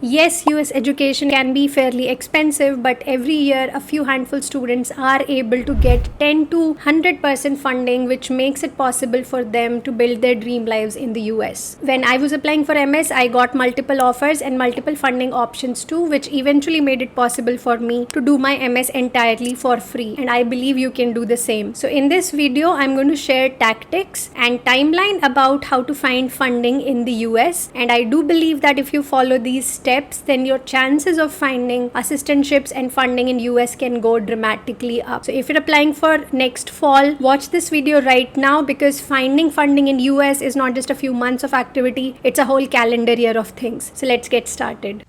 Yes, US education can be fairly expensive, but every year a few handful students are able to get 10 to 100% funding, which makes it possible for them to build their dream lives in the US. When I was applying for MS, I got multiple offers and multiple funding options too, which eventually made it possible for me to do my MS entirely for free, and I believe you can do the same. So in this video, I'm going to share tactics and timeline about how to find funding in the US, and I do believe that if you follow these steps, then your chances of finding assistantships and funding in US can go dramatically up. So if you're applying for next fall, watch this video right now, because finding funding in US is not just a few months of activity, it's a whole calendar year of things. So let's get started.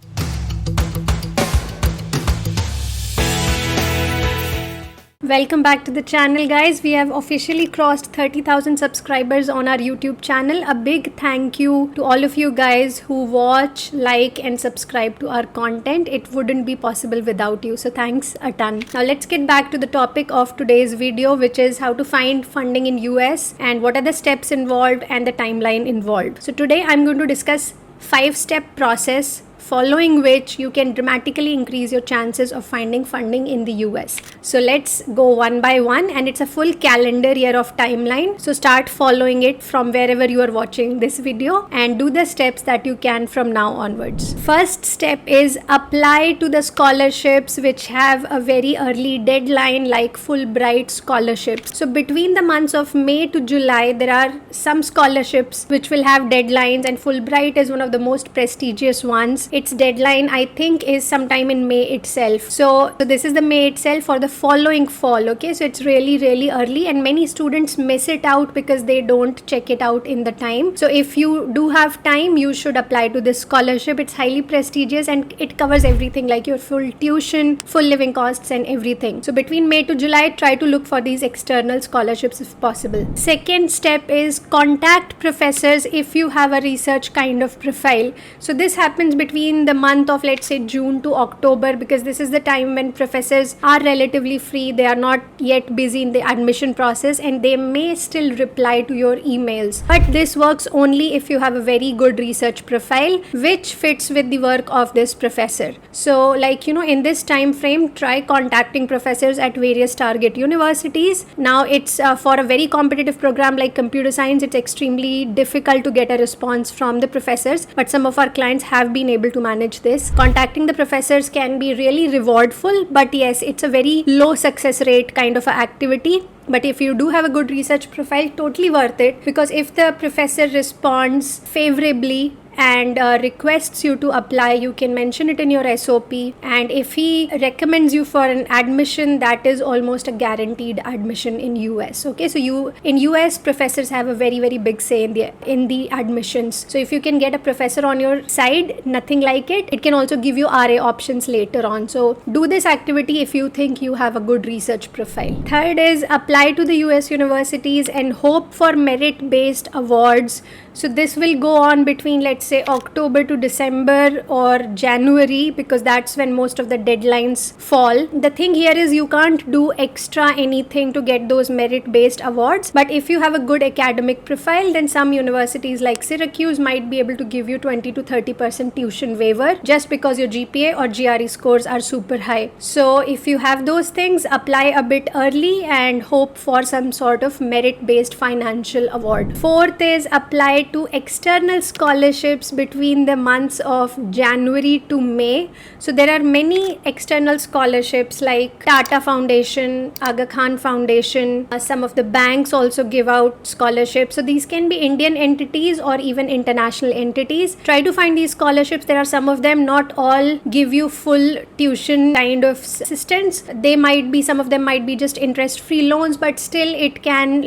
Welcome back to the channel, guys. We have officially crossed 30,000 subscribers on our YouTube channel. A big thank you to all of you guys who watch, like and subscribe to our content. It wouldn't be possible without you, so thanks a ton. Now let's get back to the topic of today's video, which is how to find funding in US and what are the steps involved and the timeline involved. So today I'm going to discuss 5-step process following which you can dramatically increase your chances of finding funding in the US. So let's go one by one, and it's a full calendar year of timeline. So start following it from wherever you are watching this video and do the steps that you can from now onwards. First step is apply to the scholarships which have a very early deadline, like Fulbright scholarships. So between the months of May to July, there are some scholarships which will have deadlines, and Fulbright is one of the most prestigious ones. Its deadline, I think, is sometime in May itself. So this is the May itself for the following fall. Okay, so it's really early, and many students miss it out because they don't check it out in the time. So if you do have time, you should apply to this scholarship. It's highly prestigious and it covers everything, like your full tuition, full living costs and everything. So between May to July, try to look for these external scholarships if possible. Second step is contact professors if you have a research kind of profile. So this happens between the month of, let's say, June to October, because this is the time when professors are relatively free. They are not yet busy in the admission process and they may still reply to your emails. But this works only if you have a very good research profile which fits with the work of this professor. So in this time frame, try contacting professors at various target universities. Now it's for a very competitive program like computer science, it's extremely difficult to get a response from the professors, but some of our clients have been able to manage this. Contacting the professors can be really rewardful, but yes, it's a very low success rate kind of a activity. But if you do have a good research profile, totally worth it, because if the professor responds favorably and requests you to apply, you can mention it in your SOP, and if he recommends you for an admission, that is almost a guaranteed admission in US. Okay, so in US, professors have a very big say in the admissions. So if you can get a professor on your side, nothing like it. It can also give you RA options later on. So do this activity if you think you have a good research profile. Third is apply to the US universities and hope for merit-based awards. So this will go on between, let's say, October to December or January, because that's when most of the deadlines fall. The thing here is you can't do extra anything to get those merit-based awards, but if you have a good academic profile, then some universities like Syracuse might be able to give you 20 to 30% tuition waiver just because your GPA or GRE scores are super high. So if you have those things, apply a bit early and hope for some sort of merit-based financial award. Fourth is apply to external scholarships between the months of January to May. So there are many external scholarships like Tata Foundation, Aga Khan Foundation. Some of the banks also give out scholarships. So these can be Indian entities or even international entities. Try to find these scholarships. There are some of them, not all give you full tuition kind of assistance. Some of them might be just interest-free loans, but still it can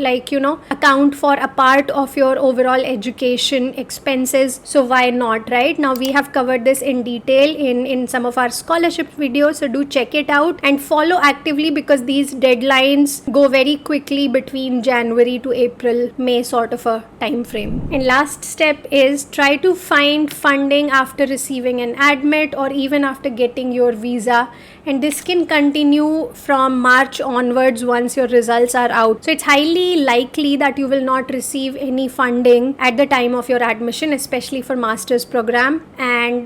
account for a part of your overall education expenses. So why not, right? Now we have covered this in detail in some of our scholarship videos, so do check it out and follow actively, because these deadlines go very quickly between January to April, May sort of a time frame. And last step is try to find funding after receiving an admit or even after getting your visa, and this can continue from March onwards once your results are out. So it's highly likely that you will not receive any funding at the time of your admission, especially especially for master's program.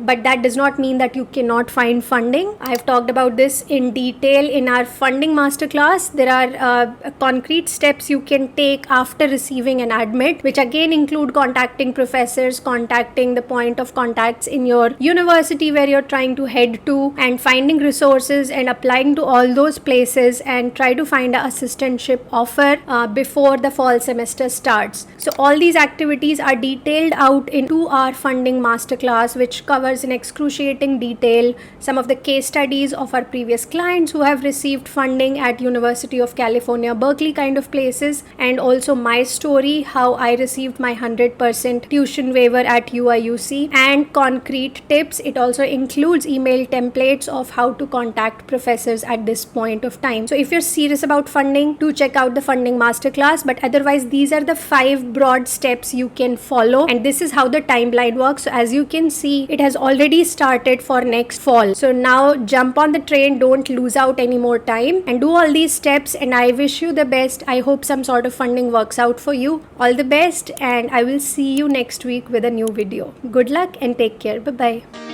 But that does not mean that you cannot find funding. I've talked about this in detail in our funding masterclass. There are concrete steps you can take after receiving an admit, which again include contacting professors, contacting the point of contacts in your university where you're trying to head to, and finding resources and applying to all those places and try to find an assistantship offer before the fall semester starts. So all these activities are detailed out into our funding masterclass, which covers in excruciating detail some of the case studies of our previous clients who have received funding at University of California, Berkeley kind of places, and also my story, how I received my 100% tuition waiver at UIUC, and concrete tips. It also includes email templates of how to contact professors at this point of time. So if you're serious about funding, do check out the funding masterclass. But otherwise, these are the 5 broad steps you can follow, and this is how the timeline works. So as you can see, it has already started for next fall. So now jump on the train, don't lose out any more time, and do all these steps, and I wish you the best. I hope some sort of funding works out for you. All the best, and I will see you next week with a new video. Good luck and take care. Bye bye.